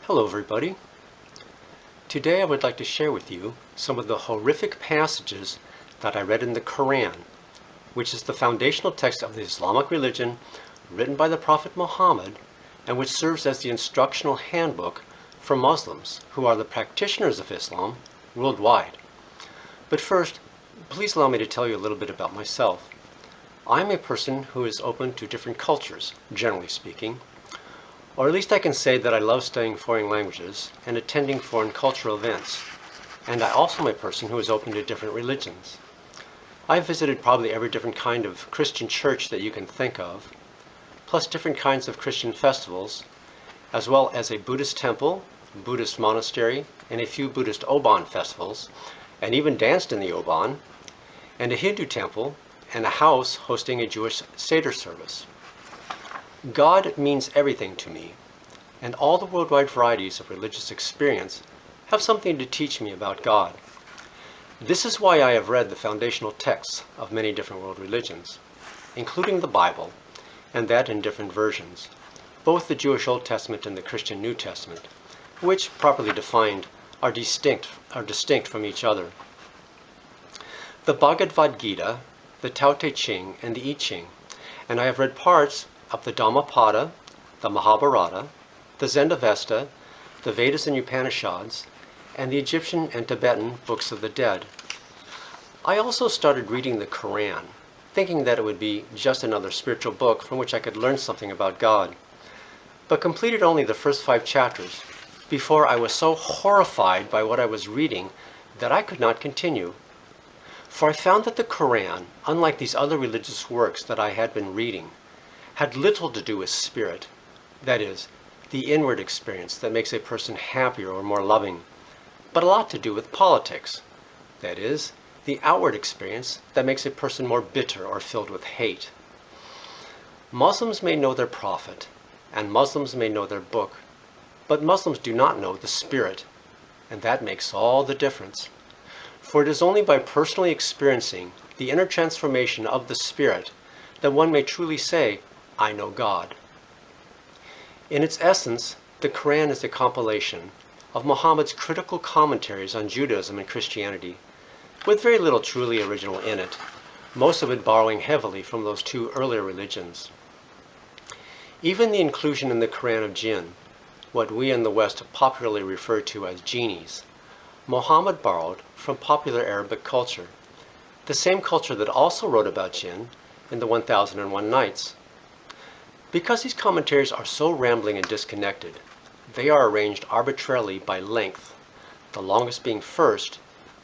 Hello everybody. Today I would like to share with you some of the horrific passages that I read in the Koran, which is the foundational text of the Islamic religion written by the Prophet Mohammed and which serves as the instructional handbook for Muslims who are the practitioners of Islam worldwide. But first, please allow me to tell you a little bit about myself. I'm a person who is open to different cultures, generally speaking. Or at least I can say that I love studying foreign languages and attending foreign cultural events. And I also am a person who is open to different religions. I've visited probably every different kind of Christian church that you can think of, plus different kinds of Christian festivals, as well as a Buddhist temple, Buddhist monastery, and a few Buddhist Oban festivals, and even danced in the Oban, and a Hindu temple, and a house hosting a Jewish Seder service. God means everything to me, and all the worldwide varieties of religious experience have something to teach me about God. This is why I have read the foundational texts of many different world religions, including the Bible, and that in different versions, both the Jewish Old Testament and the Christian New Testament, which, properly defined, are distinct from each other. The Bhagavad Gita, the Tao Te Ching, and the I Ching, and I have read parts of the Dhammapada, the Mahabharata, the Zend-Avesta, the Vedas and Upanishads, and the Egyptian and Tibetan books of the dead. I also started reading the Koran, thinking that it would be just another spiritual book from which I could learn something about God, but completed only the first 5 chapters before I was so horrified by what I was reading that I could not continue. For I found that the Koran, unlike these other religious works that I had been reading, had little to do with spirit, that is, the inward experience that makes a person happier or more loving, but a lot to do with politics, that is, the outward experience that makes a person more bitter or filled with hate. Muslims may know their prophet, and Muslims may know their book, but Muslims do not know the spirit, and that makes all the difference. For it is only by personally experiencing the inner transformation of the spirit that one may truly say, I know God. In its essence, the Quran is a compilation of Muhammad's critical commentaries on Judaism and Christianity, with very little truly original in it, most of it borrowing heavily from those 2 earlier religions. Even the inclusion in the Quran of jinn, what we in the West popularly refer to as genies, Muhammad borrowed from popular Arabic culture, the same culture that also wrote about jinn in the 1001 Nights. Because these commentaries are so rambling and disconnected, they are arranged arbitrarily by length, the longest being first,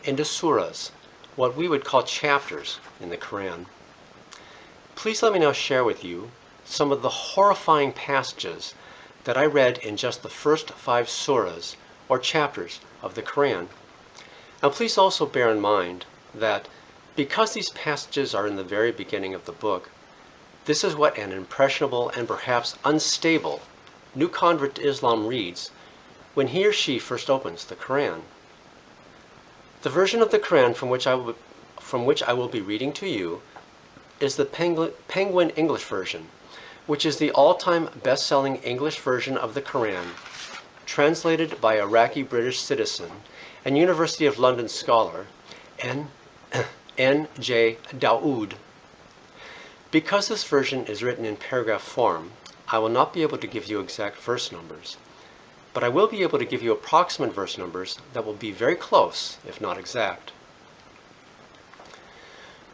into surahs, what we would call chapters in the Quran. Please let me now share with you some of the horrifying passages that I read in just the first 5 surahs, or chapters, of the Quran. Now please also bear in mind that because these passages are in the very beginning of the book, this is what an impressionable and perhaps unstable new convert to Islam reads when he or she first opens the Quran. The version of the Quran from which I will be reading to you is the Penguin English version, which is the all-time best-selling English version of the Quran, translated by Iraqi-British citizen and University of London scholar N.J. Dawood. Because this version is written in paragraph form, I will not be able to give you exact verse numbers, but I will be able to give you approximate verse numbers that will be very close, if not exact.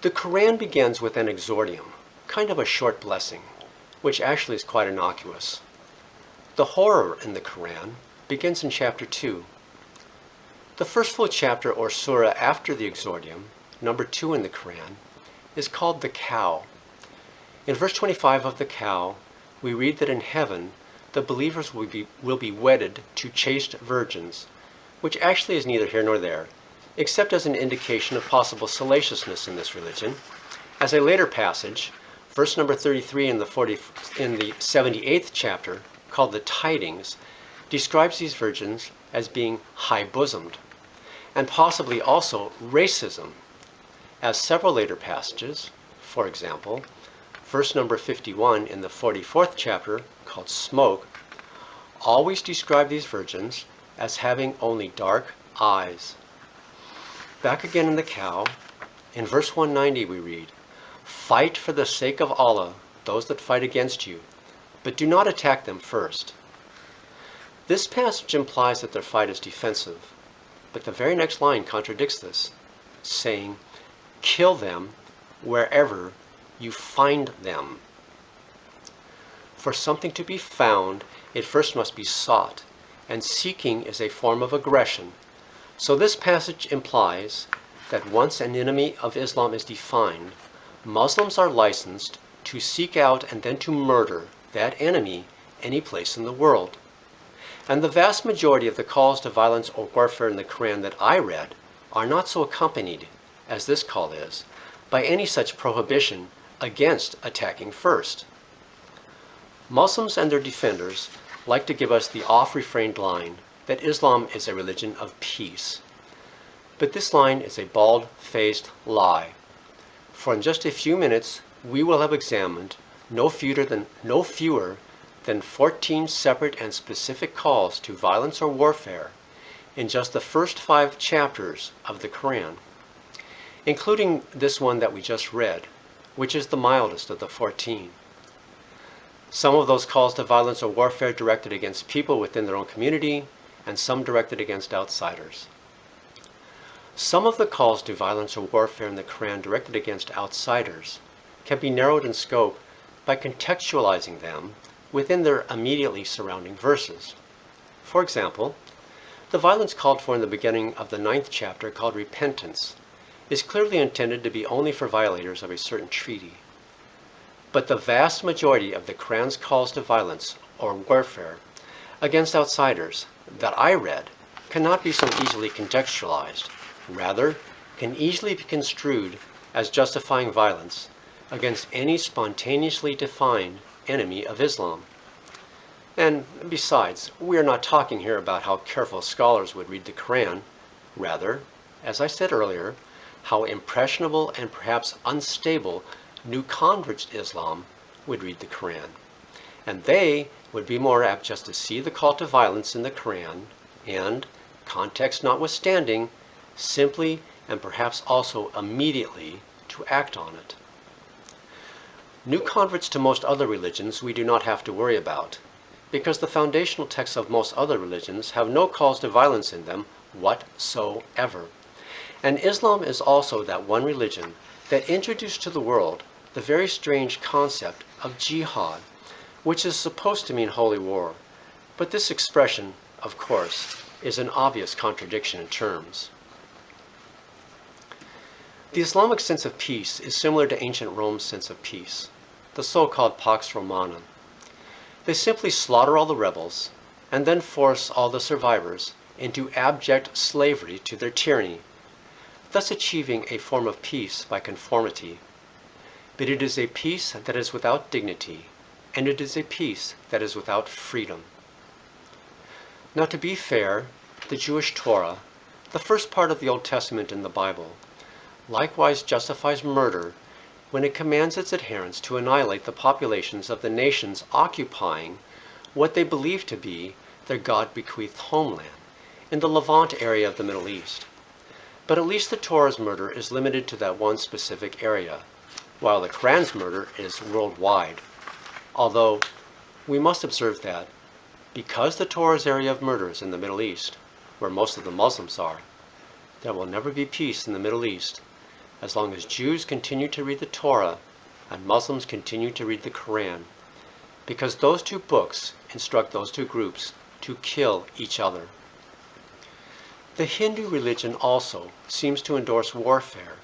The Quran begins with an exordium, kind of a short blessing, which actually is quite innocuous. The horror in the Quran begins in chapter 2. The first full chapter or surah after the exordium, number 2 in the Quran, is called the Cow. In verse 25 of the Cow, we read that in heaven, the believers will be wedded to chaste virgins, which actually is neither here nor there, except as an indication of possible salaciousness in this religion, as a later passage, verse number 33 in the 78th chapter, called the Tidings, describes these virgins as being high-bosomed, and possibly also racism, as several later passages, for example, verse number 51 in the 44th chapter, called Smoke, always describe these virgins as having only dark eyes. Back again in the cow, in verse 190 we read, "Fight for the sake of Allah those that fight against you, but do not attack them first." This passage implies that their fight is defensive, but the very next line contradicts this, saying, "Kill them wherever you find them." For something to be found, it first must be sought, and seeking is a form of aggression. So this passage implies that once an enemy of Islam is defined, Muslims are licensed to seek out and then to murder that enemy any place in the world. And the vast majority of the calls to violence or warfare in the Koran that I read are not so accompanied, as this call is, by any such prohibition against attacking first. Muslims and their defenders like to give us the oft-refrained line that Islam is a religion of peace. But this line is a bald-faced lie. For in just a few minutes, we will have examined no fewer than 14 separate and specific calls to violence or warfare in just the first 5 chapters of the Koran, including this one that we just read, which is the mildest of the 14. Some of those calls to violence or warfare directed against people within their own community, and some directed against outsiders. Some of the calls to violence or warfare in the Koran directed against outsiders can be narrowed in scope by contextualizing them within their immediately surrounding verses. For example, the violence called for in the beginning of the 9th chapter, called repentance, is clearly intended to be only for violators of a certain treaty. But the vast majority of the Koran's calls to violence or warfare against outsiders that I read cannot be so easily contextualized, rather can easily be construed as justifying violence against any spontaneously defined enemy of Islam. And besides, we are not talking here about how careful scholars would read the Koran, rather, as I said earlier, how impressionable and perhaps unstable new converts to Islam would read the Koran. And they would be more apt just to see the call to violence in the Koran and, context notwithstanding, simply and perhaps also immediately to act on it. New converts to most other religions we do not have to worry about, because the foundational texts of most other religions have no calls to violence in them whatsoever. And Islam is also that one religion that introduced to the world the very strange concept of jihad, which is supposed to mean holy war. But this expression, of course, is an obvious contradiction in terms. The Islamic sense of peace is similar to ancient Rome's sense of peace, the so-called Pax Romana. They simply slaughter all the rebels and then force all the survivors into abject slavery to their tyranny, thus achieving a form of peace by conformity. But it is a peace that is without dignity, and it is a peace that is without freedom. Now, to be fair, the Jewish Torah, the first part of the Old Testament in the Bible, likewise justifies murder when it commands its adherents to annihilate the populations of the nations occupying what they believe to be their God-bequeathed homeland in the Levant area of the Middle East. But at least the Torah's murder is limited to that one specific area, while the Quran's murder is worldwide. Although we must observe that because the Torah's area of murder is in the Middle East, where most of the Muslims are, there will never be peace in the Middle East as long as Jews continue to read the Torah and Muslims continue to read the Koran, because those two books instruct those two groups to kill each other. The Hindu religion also seems to endorse warfare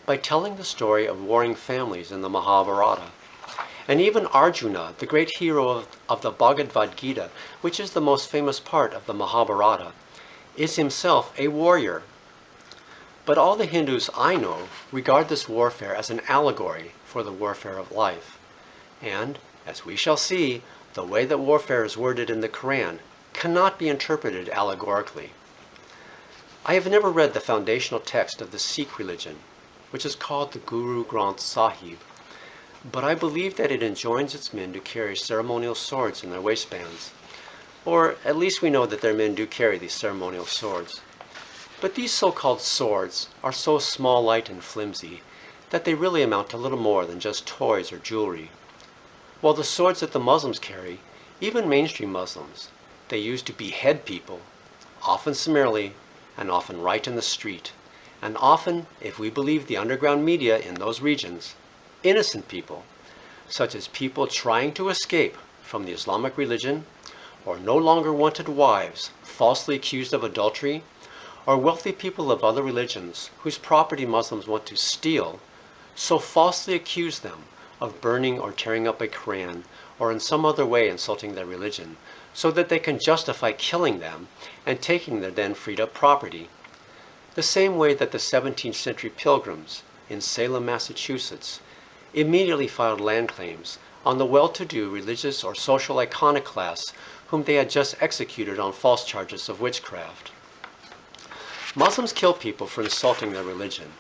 by telling the story of warring families in the Mahabharata. And even Arjuna, the great hero of the Bhagavad Gita, which is the most famous part of the Mahabharata, is himself a warrior. But all the Hindus I know regard this warfare as an allegory for the warfare of life. And, as we shall see, the way that warfare is worded in the Koran cannot be interpreted allegorically. I have never read the foundational text of the Sikh religion, which is called the Guru Granth Sahib, but I believe that it enjoins its men to carry ceremonial swords in their waistbands, or at least we know that their men do carry these ceremonial swords. But these so-called swords are so small, light, and flimsy that they really amount to little more than just toys or jewelry. While the swords that the Muslims carry, even mainstream Muslims, they use to behead people, often summarily and often right in the street, and often, if we believe the underground media in those regions, innocent people, such as people trying to escape from the Islamic religion, or no longer wanted wives falsely accused of adultery, or wealthy people of other religions whose property Muslims want to steal, so falsely accuse them of burning or tearing up a Koran or in some other way insulting their religion, so that they can justify killing them and taking their then freed up property. The same way that the 17th century pilgrims in Salem, Massachusetts, immediately filed land claims on the well-to-do religious or social iconoclasts whom they had just executed on false charges of witchcraft. Muslims kill people for insulting their religion,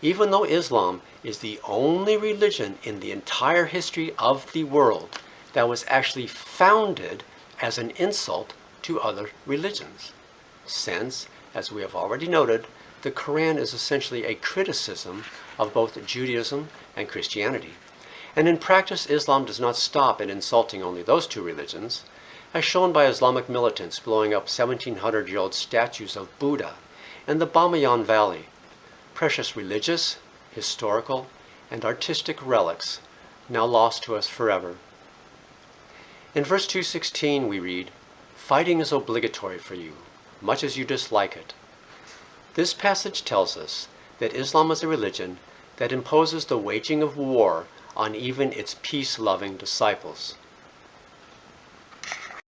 even though Islam is the only religion in the entire history of the world that was actually founded as an insult to other religions. Since, as we have already noted, the Koran is essentially a criticism of both Judaism and Christianity. And in practice, Islam does not stop at insulting only those two religions, as shown by Islamic militants blowing up 1700-year-old statues of Buddha in the Bamiyan Valley, precious religious, historical, and artistic relics now lost to us forever. In verse 216 we read, "Fighting is obligatory for you, much as you dislike it." This passage tells us that Islam is a religion that imposes the waging of war on even its peace-loving disciples.